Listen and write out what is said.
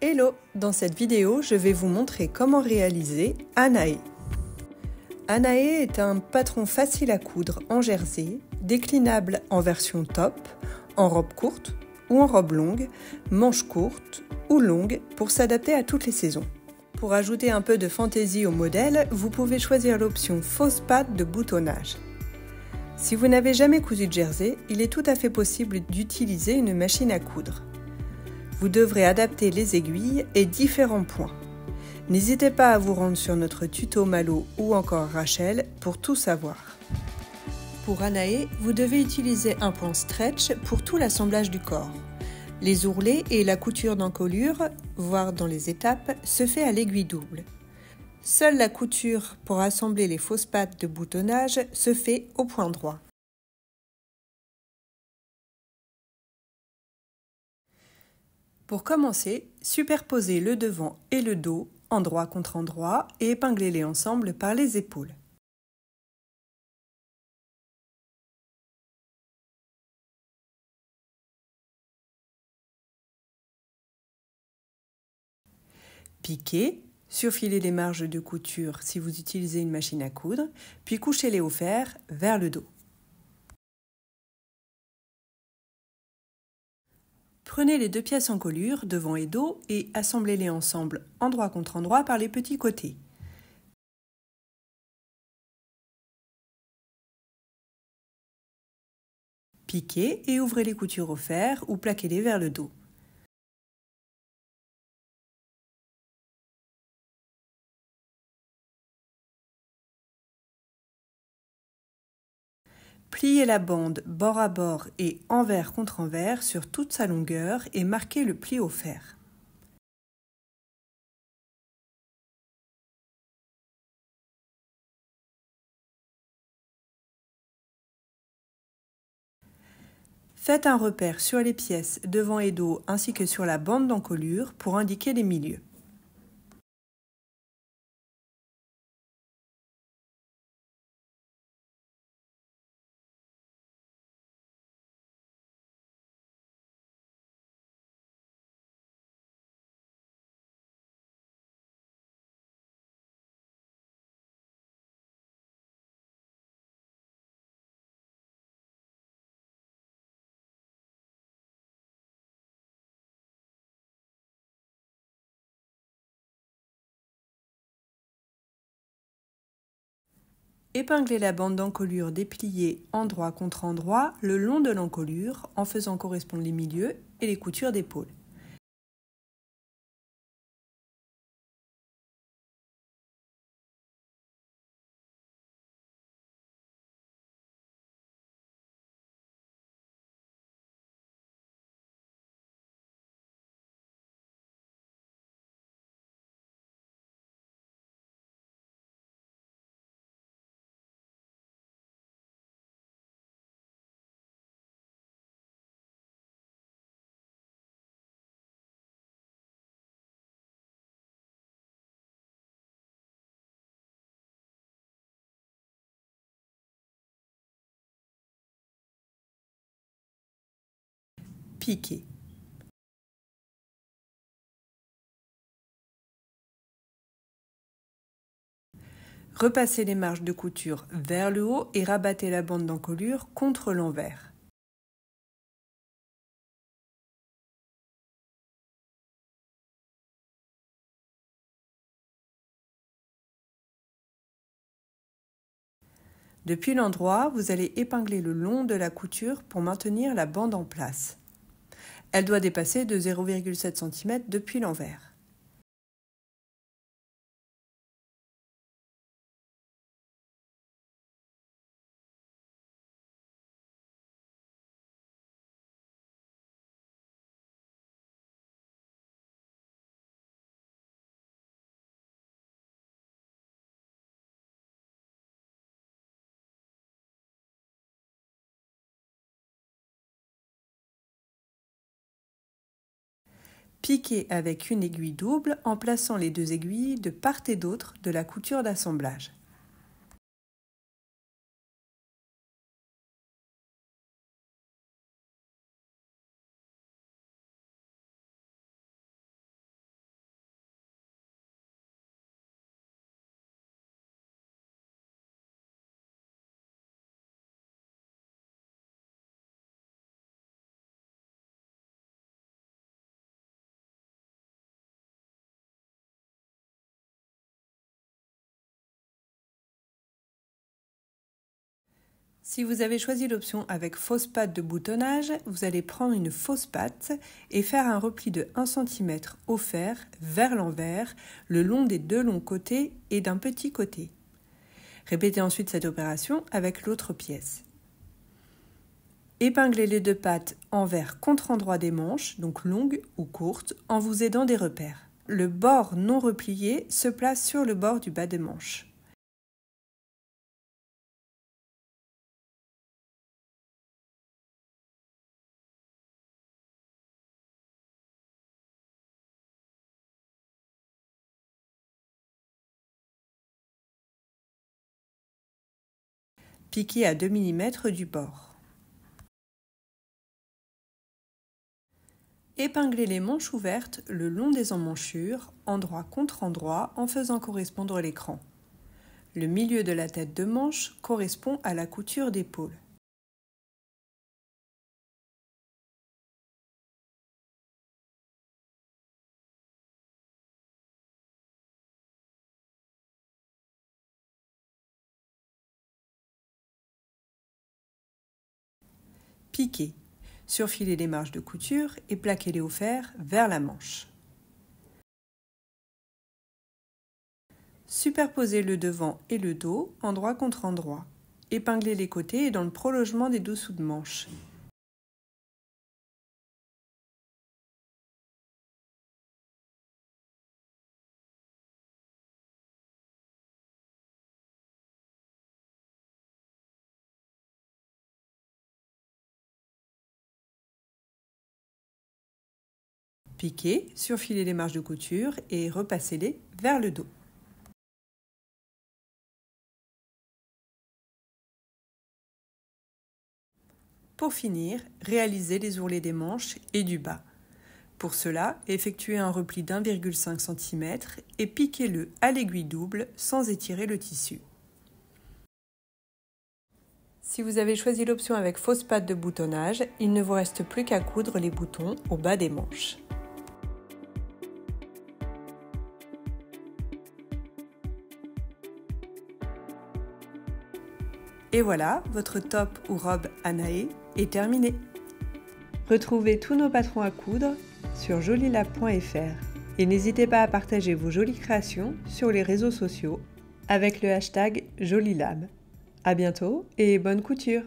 Hello! Dans cette vidéo, je vais vous montrer comment réaliser Anae. Anae est un patron facile à coudre en jersey, déclinable en version top, en robe courte ou en robe longue, manches courtes ou longues pour s'adapter à toutes les saisons. Pour ajouter un peu de fantaisie au modèle, vous pouvez choisir l'option fausse patte de boutonnage. Si vous n'avez jamais cousu de jersey, il est tout à fait possible d'utiliser une machine à coudre. Vous devrez adapter les aiguilles et différents points. N'hésitez pas à vous rendre sur notre tuto Malo ou encore Rachel pour tout savoir. Pour Anae, vous devez utiliser un point stretch pour tout l'assemblage du corps. Les ourlets et la couture d'encolure, voire dans les étapes, se fait à l'aiguille double. Seule la couture pour assembler les fausses pattes de boutonnage se fait au point droit. Pour commencer, superposez le devant et le dos, endroit contre endroit, et épinglez-les ensemble par les épaules. Piquez, surfilez les marges de couture si vous utilisez une machine à coudre, puis couchez-les au fer vers le dos. Prenez les deux pièces encolure, devant et dos, et assemblez-les ensemble, endroit contre endroit, par les petits côtés. Piquez et ouvrez les coutures au fer ou plaquez-les vers le dos. Pliez la bande bord à bord et envers contre envers sur toute sa longueur et marquez le pli au fer. Faites un repère sur les pièces devant et dos ainsi que sur la bande d'encolure pour indiquer les milieux. Épinglez la bande d'encolure dépliée endroit contre endroit le long de l'encolure en faisant correspondre les milieux et les coutures d'épaule. Piquez. Repassez les marges de couture vers le haut et rabattez la bande d'encolure contre l'envers. Depuis l'endroit, vous allez épingler le long de la couture pour maintenir la bande en place. Elle doit dépasser de 0,7 cm depuis l'envers. Piquez avec une aiguille double en plaçant les deux aiguilles de part et d'autre de la couture d'assemblage. Si vous avez choisi l'option avec fausse patte de boutonnage, vous allez prendre une fausse patte et faire un repli de 1 cm offert vers l'envers, le long des 2 longs côtés et d'un petit côté. Répétez ensuite cette opération avec l'autre pièce. Épinglez les 2 pattes envers contre endroit des manches, donc longues ou courtes, en vous aidant des repères. Le bord non replié se place sur le bord du bas de manche. Piquez à 2 mm du bord. Épinglez les manches ouvertes le long des emmanchures, endroit contre endroit, en faisant correspondre l'écran. Le milieu de la tête de manche correspond à la couture d'épaule. Piquez. Surfilez les marges de couture et plaquez-les au fer vers la manche. Superposez le devant et le dos, endroit contre endroit. Épinglez les côtés et dans le prolongement des dessous de manche. Piquez, surfilez les marges de couture et repassez-les vers le dos. Pour finir, réalisez les ourlets des manches et du bas. Pour cela, effectuez un repli d'1,5 cm et piquez-le à l'aiguille double sans étirer le tissu. Si vous avez choisi l'option avec fausse patte de boutonnage, il ne vous reste plus qu'à coudre les boutons au bas des manches. Et voilà, votre top ou robe Anaé est terminée. Retrouvez tous nos patrons à coudre sur jolilab.fr et n'hésitez pas à partager vos jolies créations sur les réseaux sociaux avec le hashtag Jolilab. À bientôt et bonne couture!